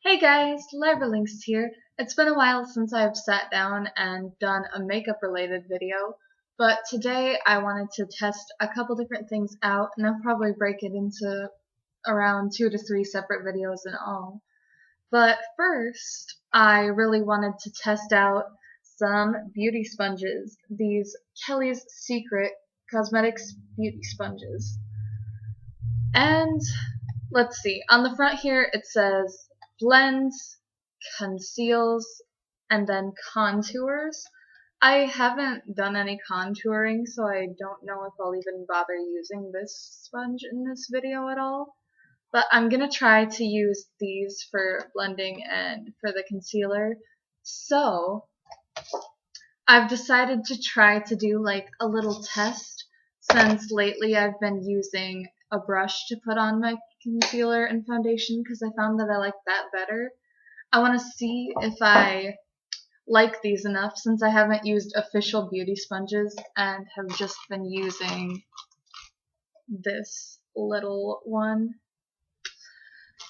Hey guys, Lyra Linx here. It's been a while since I've sat down and done a makeup related video, but today I wanted to test a couple different things out and I'll probably break it into around 2 to 3 separate videos in all. But first, I really wanted to test out some beauty sponges, these Kelly's Secret Cosmetics beauty sponges. And let's see, on the front here it says blends, conceals, and then contours. I haven't done any contouring, so I don't know if I'll even bother using this sponge in this video at all. But I'm gonna try to use these for blending and for the concealer. So I've decided to try to do like a little test since lately I've been using a brush to put on my concealer and foundation because I found that I like that better. I want to see if I like these enough since I haven't used official beauty sponges and have just been using this little one.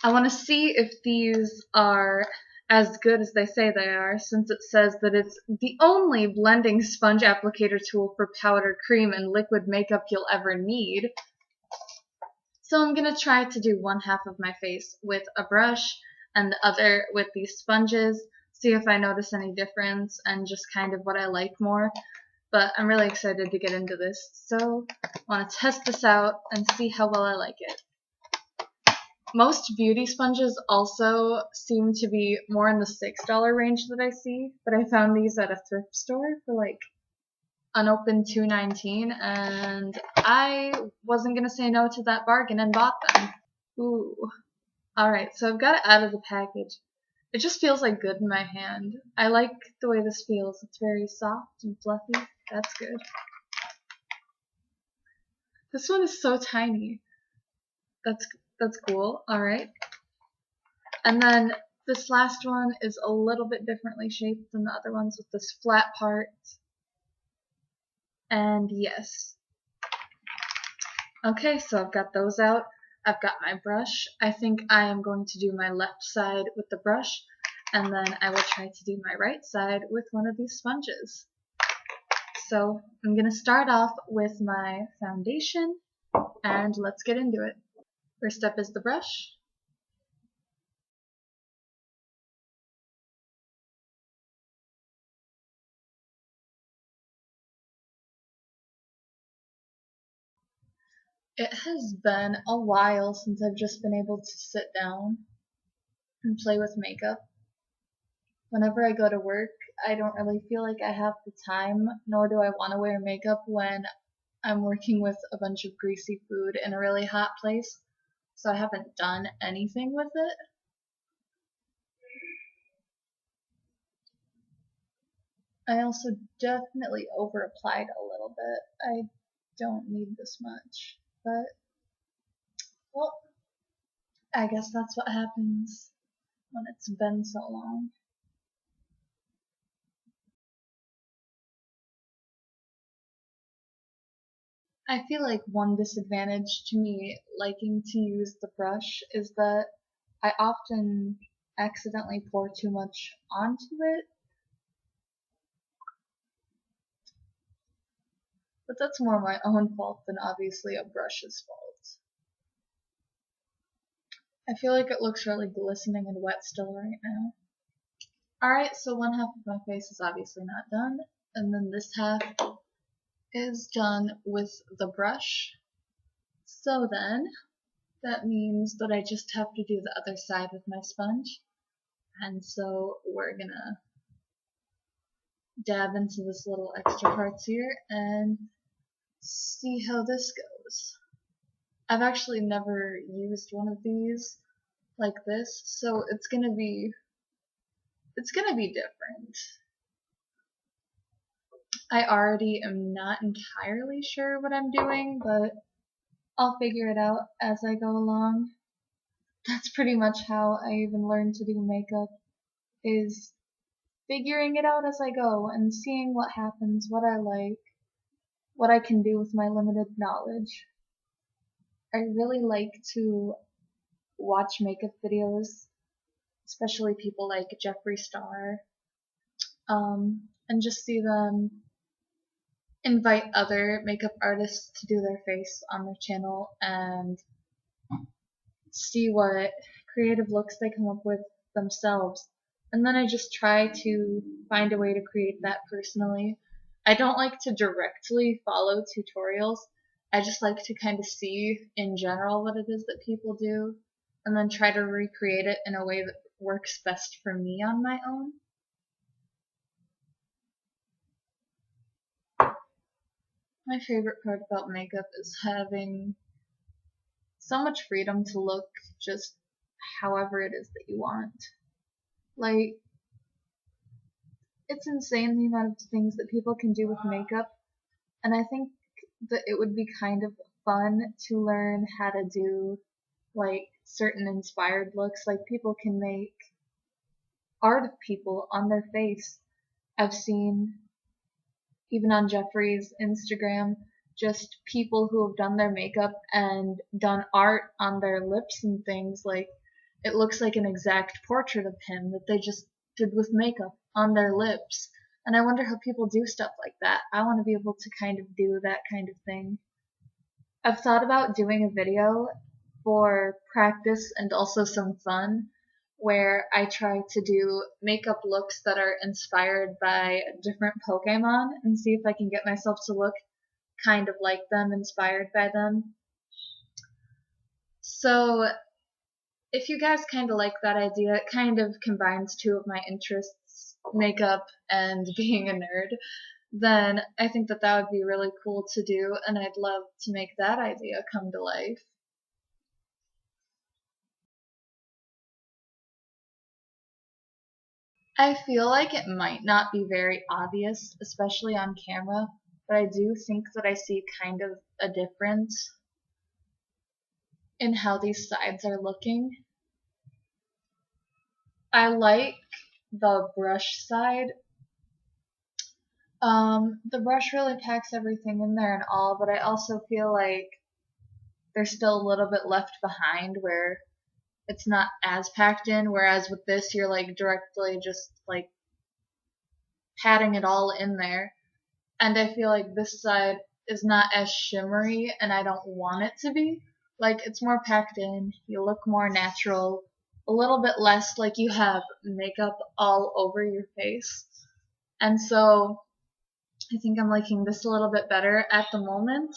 I want to see if these are as good as they say they are, since it says that it's the only blending sponge applicator tool for powder, cream, and liquid makeup you'll ever need. So I'm going to try to do one half of my face with a brush and the other with these sponges, see if I notice any difference and just kind of what I like more. But I'm really excited to get into this, so I want to test this out and see how well I like it. Most beauty sponges also seem to be more in the $6 range that I see, but I found these at a thrift store for like unopened $2.19, and I wasn't gonna say no to that bargain and bought them. Ooh. Alright, so I've got it out of the package. It just feels like good in my hand. I like the way this feels. It's very soft and fluffy. That's good. This one is so tiny. That's cool. Alright. And then this last one is a little bit differently shaped than the other ones with this flat part. And yes. Okay, so I've got those out. I've got my brush. I think I am going to do my left side with the brush, and then I will try to do my right side with one of these sponges. So I'm going to start off with my foundation, and let's get into it. First step is the brush. It has been a while since I've just been able to sit down and play with makeup. Whenever I go to work, I don't really feel like I have the time, nor do I want to wear makeup when I'm working with a bunch of greasy food in a really hot place, so I haven't done anything with it. I also definitely over applied a little bit. I don't need this much, but, well, I guess that's what happens when it's been so long. I feel like one disadvantage to me liking to use the brush is that I often accidentally pour too much onto it. But that's more my own fault than obviously a brush's fault. I feel like it looks really glistening and wet still right now. Alright, so one half of my face is obviously not done, and then this half is done with the brush. So then, that means that I just have to do the other side with my sponge. And so we're gonna dab into this little extra parts here and see how this goes. I've actually never used one of these like this, so it's gonna be different. I already am not entirely sure what I'm doing, but I'll figure it out as I go along. That's pretty much how I even learned to do makeup, is figuring it out as I go and seeing what happens, what I like, what I can do with my limited knowledge. I really like to watch makeup videos especially people like Jeffree Star, and just see them invite other makeup artists to do their face on their channel and see what creative looks they come up with themselves. And then I just try to find a way to create that personally. I don't like to directly follow tutorials. I just like to kind of see in general what it is that people do and then try to recreate it in a way that works best for me on my own. My favorite part about makeup is having so much freedom to look just however it is that you want. Like, it's insane the amount of things that people can do with makeup, and I think that it would be kind of fun to learn how to do like certain inspired looks. Like, people can make art of people on their face. I've seen, even on Jeffree's Instagram, just people who have done their makeup and done art on their lips and things. Like, it looks like an exact portrait of him that they just did with makeup on their lips. And I wonder how people do stuff like that. I want to be able to kind of do that kind of thing. I've thought about doing a video for practice and also some fun where I try to do makeup looks that are inspired by different Pokemon and see if I can get myself to look kind of like them, inspired by them. So if you guys kind of like that idea, it kind of combines two of my interests, makeup and being a nerd, then I think that that would be really cool to do, and I'd love to make that idea come to life. I feel like it might not be very obvious, especially on camera, but I do think that I see kind of a difference in how these sides are looking. I like the brush side. The brush really packs everything in there and all, but I also feel like there's still a little bit left behind where it's not as packed in, whereas with this you're like directly just like patting it all in there. And I feel like this side is not as shimmery, and I don't want it to be. Like, it's more packed in, you look more natural, a little bit less like you have makeup all over your face. And so I think I'm liking this a little bit better at the moment.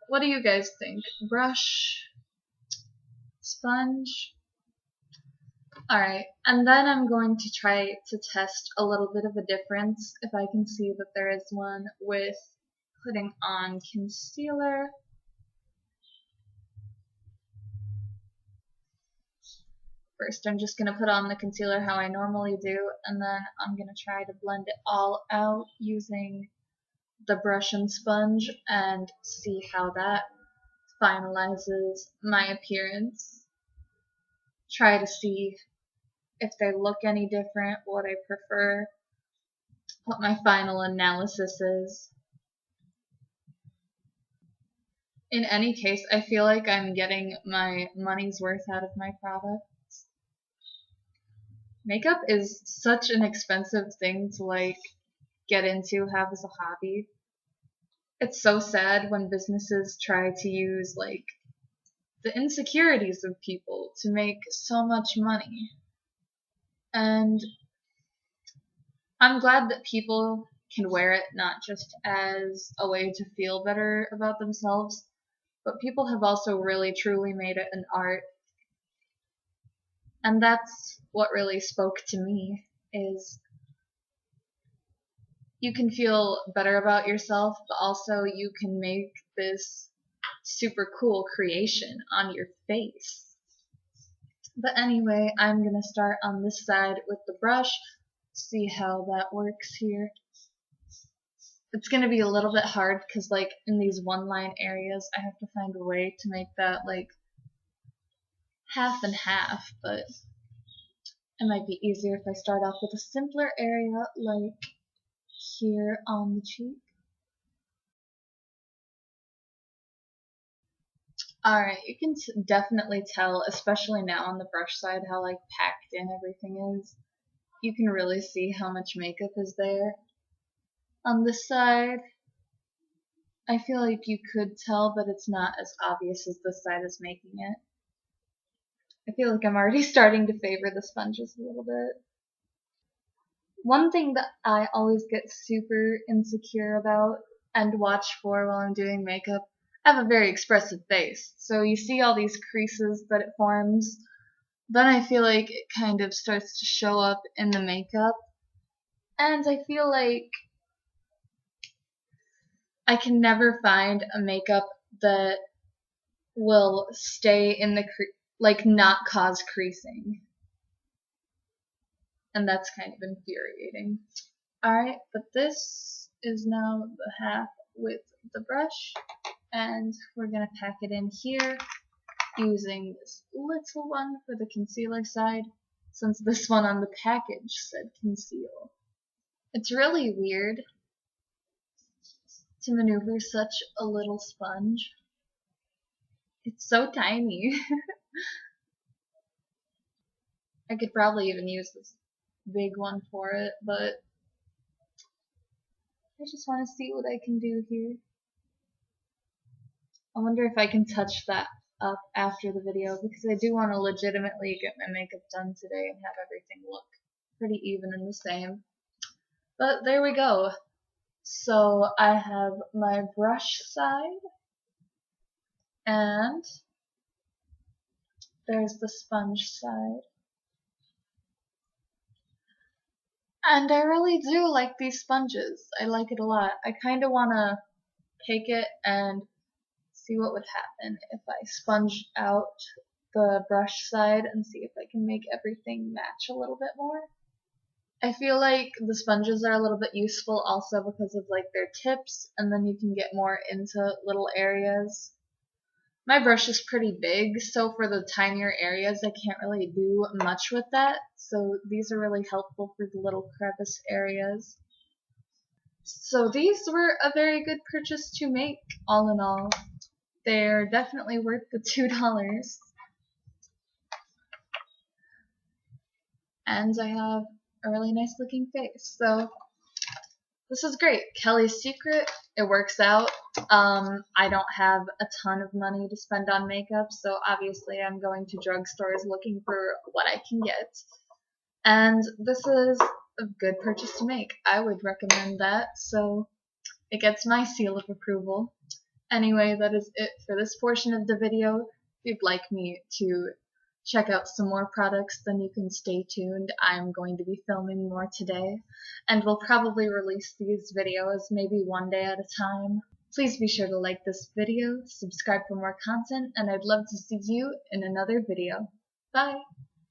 What do you guys think? Brush? Sponge? Alright, and then I'm going to try to test a little bit of a difference, if I can see that there is one, with putting on concealer. First, I'm just going to put on the concealer how I normally do, and then I'm going to try to blend it all out using the brush and sponge and see how that finalizes my appearance. Try to see if they look any different, what I prefer, what my final analysis is. In any case, I feel like I'm getting my money's worth out of my products. Makeup is such an expensive thing to like get into, have as a hobby. It's so sad when businesses try to use like the insecurities of people to make so much money. And I'm glad that people can wear it not just as a way to feel better about themselves, but people have also really truly made it an art. And that's what really spoke to me, is you can feel better about yourself, but also you can make this super cool creation on your face. But anyway, I'm gonna start on this side with the brush, see how that works here. It's gonna be a little bit hard because like in these one line areas I have to find a way to make that like half and half, but it might be easier if I start off with a simpler area like here on the cheek. Alright, you can definitely tell, especially now on the brush side, how like packed in everything is. You can really see how much makeup is there. On this side, I feel like you could tell, but it's not as obvious as this side is making it. I feel like I'm already starting to favor the sponges a little bit. One thing that I always get super insecure about and watch for while I'm doing makeup, I have a very expressive face. So you see all these creases that it forms, then I feel like it kind of starts to show up in the makeup. And I feel like I can never find a makeup that will stay in the like not cause creasing. And that's kind of infuriating. Alright, but this is now the half with the brush, and we're going to pack it in here using this little one for the concealer side, since this one on the package said conceal. It's really weird to maneuver such a little sponge. It's so tiny. I could probably even use this big one for it, but I just want to see what I can do here. I wonder if I can touch that up after the video, because I do want to legitimately get my makeup done today and have everything look pretty even and the same. But there we go. So I have my brush side, and there's the sponge side. And I really do like these sponges. I like it a lot. I kind of want to take it and see what would happen if I sponge out the brush side and see if I can make everything match a little bit more. I feel like the sponges are a little bit useful also because of like their tips, and then you can get more into little areas. My brush is pretty big, so for the tinier areas I can't really do much with that, so these are really helpful for the little crevice areas. So these were a very good purchase to make, all in all. They're definitely worth the $2. And I have a really nice looking face, so this is great. Kelly's Secret, it works out. I don't have a ton of money to spend on makeup, so obviously I'm going to drugstores looking for what I can get. And this is a good purchase to make. I would recommend that, so it gets my seal of approval. Anyway, that is it for this portion of the video. If you'd like me to check out some more products, then you can stay tuned. I'm going to be filming more today, and we'll probably release these videos maybe one day at a time. Please be sure to like this video, subscribe for more content, and I'd love to see you in another video. Bye!